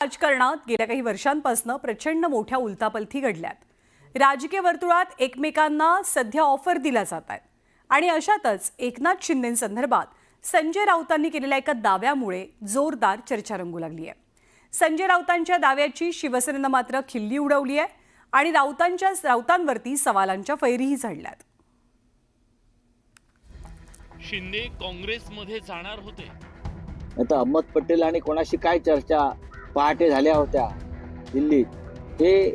राजकारणात गेल्या काही वर्षांपासून प्रचंड मोठ्या उलथापालथी घडल्यात। राजकीय वर्तुळात एकमेकांना सध्या ऑफर दिल्या जात आहेत आणि अशातच एकनाथ शिंदेंसंदर्भात संजय राऊतांनी केलेल्या एका दाव्यामुळे जोरदार चर्चा रंगू लागली आहे। संजय राऊतांच्या दाव्याची शिवसेनेनं मात्र खिल्ली उडवली आहे आणि राऊतांवरती सवालांच्या फैरीही झाडल्यात। शिंदे काँग्रेसमध्ये जाणार होते। आता अहमद पटेल आणि कोणाशी काय चर्चा पहाटे झाल्या होत्या दिल्लीत, हे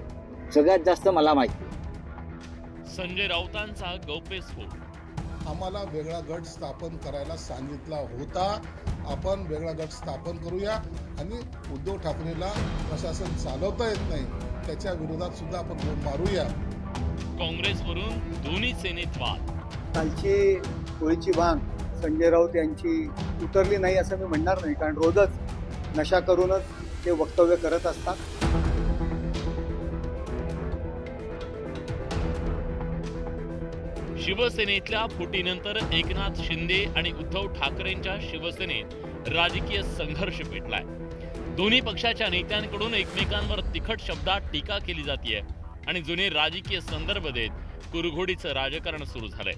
सगळ्यात जास्त मला माहिती। संजय राऊतांचा गौप्यस्फोट। आम्हाला वेगळा गट स्थापन करायला सांगितला होता, आपण वेगळा गट स्थापन करूया आणि उद्धव ठाकरेला प्रशासन चालवता येत नाही त्याच्या विरोधात सुद्धा आपण बोंब मारूया। काँग्रेसवरून दोन्ही सेनेत वाद। कालची होळीची भांग संजय राऊत यांची उतरली नाही असं मी म्हणणार नाही, कारण रोजच नशा करूनच ते वक्तव्य करत असतात। शिवसेनेतल्या फुटीनंतर एकनाथ शिंदे आणि उद्धव ठाकरेंच्या शिवसेनेत राजकीय संघर्ष पेटलाय। दोन्ही पक्षाच्या नेत्यांकडून एकमेकांवर तिखट शब्दात टीका केली जाते आणि जुने राजकीय संदर्भ देत कुरघोडीचं राजकारण सुरू झालंय।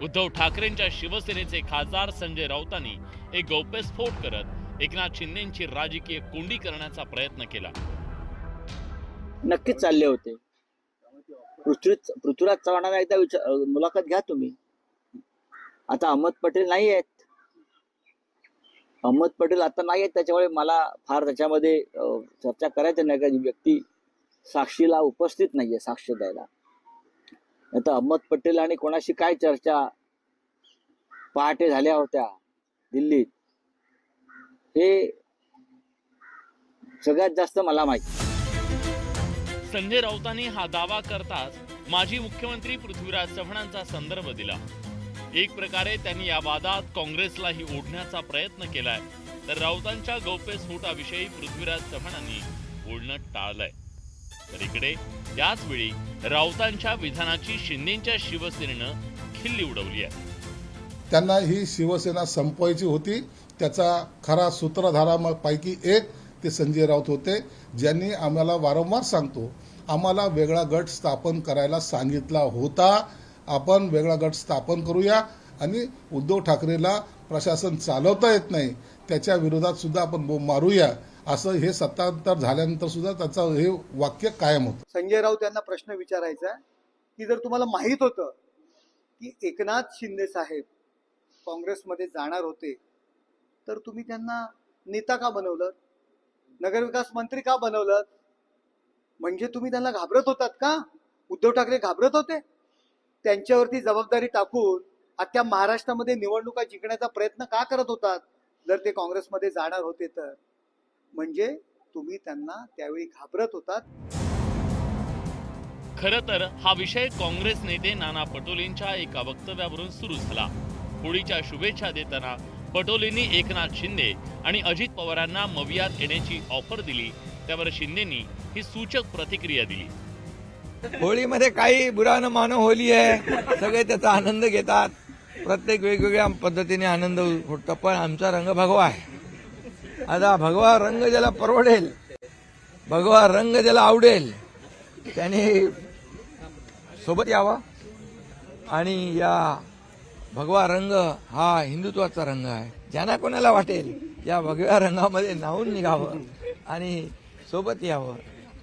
उद्धव ठाकरेंच्या शिवसेनेचे खासदार संजय राऊतांनी एक गौप्यस्फोट करत एकनाथ शिंदेंची राजकीय कोंडी करण्याचा प्रयत्न केला। नक्कीच चालले होते। पृथ्वीराज चव्हाणांना एकदा मुलाखत घ्या तुम्ही। आता अहमद पटेल नाही आहेत, अहमद पटेल आता नाही आहेत, त्याच्यामुळे मला फार त्याच्यामध्ये चर्चा करायचं नाही। का व्यक्ती साक्षीला उपस्थित नाहीये साक्ष द्यायला। आता अहमद पटेल आणि कोणाशी काय चर्चा पहाटे झाल्या होत्या दिल्लीत, हे सगळ्यात जास्त मला माहिती। संजय राऊतांनी हा दावा करताच माजी मुख्यमंत्री पृथ्वीराज चव्हाणांचा संदर्भ दिला। एक प्रकारे त्यांनी या वादात काँग्रेसलाही ओढण्याचा प्रयत्न केलाय, तर राऊतांच्या गौप्यस्फोटाविषयी पृथ्वीराज चव्हाणांनी बोलणं टाळलंय। तर इकडे त्याच वेळी राऊतांच्या विधानाची शिंदेंच्या शिवसेनेनं खिल्ली उडवली आहे। त्यांना ही शिवसेना संपवायची होती, त्याचा खरा सूत्रधारापैकी एक ते संजय राऊत होते, ज्यांनी आम्हाला वारंवार सांगतो आम्हाला वेगळा गट स्थापन करायला सांगितला होता, आपण वेगळा गट स्थापन करूया आणि उद्धव ठाकरेला प्रशासन चालवता येत नाही त्याच्या विरोधात सुद्धा आपण बोंब मारूया, असं हे सत्तांतर झाल्यानंतर सुद्धा त्याचं हे वाक्य कायम होतं। संजय राऊत यांना प्रश्न विचारायचा आहे की जर तुम्हाला माहित होतं की एकनाथ शिंदे साहेब काँग्रेसमध्ये जाणार होते, तर तुम्ही त्यांना नेता का बनवलं, नगरविकास मंत्री का बनवलं? म्हणजे तुम्ही त्यांना घाबरत होतात का? उद्धव ठाकरे घाबरत होते? त्यांच्यावरती जबाबदारी टाकून आता महाराष्ट्रामध्ये निवडणुका जिंकण्याचा प्रयत्न का करत होतात जर ते काँग्रेसमध्ये जाणार होते तर? म्हणजे तुम्ही त्यांना त्यावेळी घाबरत होतात। खरं तर हा विषय काँग्रेस नेते नाना पटोलेंच्या एका वक्तव्यावरून सुरू झाला। होळीच्या शुभेच्छा देताना पटोलेंनी एकनाथ शिंदे आणि अजित पवारांना मवियात येण्याची ऑफर दिली, त्यावर शिंदेंनी ही सूचक प्रतिक्रिया दिली। होळीमध्ये काही बुरा न मानो होली आहे, सगळे त्याचा आनंद घेतात, प्रत्येक वेगवेगळ्या पद्धतीने आनंद उठतो, पण आमचा रंग भगवा आहे। आता भगवा रंग ज्याला परवडेल, भगवा रंग ज्याला आवडेल त्याने सोबत यावा आणि या भगवा रंग हा हिंदुत्वाचा रंग आहे। ज्यांना कोणाला वाटेल या भगव्या रंगामध्ये न्हावून निघावं आणि सोबत यावं,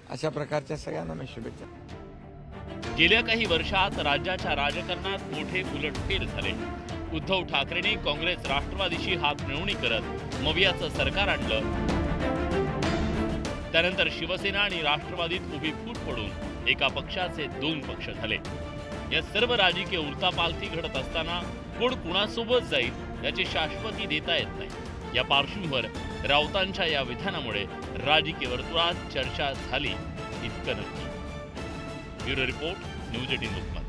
अशा प्रकारच्या सगळ्यांना मी शुभेच्छा। गेल्या काही वर्षात राज्याच्या राजकारणात मोठे उलटफेर झाले। उद्धव ठाकरेंनी काँग्रेस राष्ट्रवादीशी हात मिळवणी करत मवियाचं सरकार आणलं। त्यानंतर शिवसेना आणि राष्ट्रवादीत उभी फूट पडून एका पक्षाचे दोन पक्ष झाले। या सर्व राजकीय उलथापालथी घडत असताना कोण कुणासोबत जाईल याची शाश्वती देता येत नाही। या पार्श्वभूमीवर राऊतांच्या या विधानामुळे राजकीय वर्तुळात चर्चा झाली इतकं नक्की। Bureau report, news 18 Lokmat.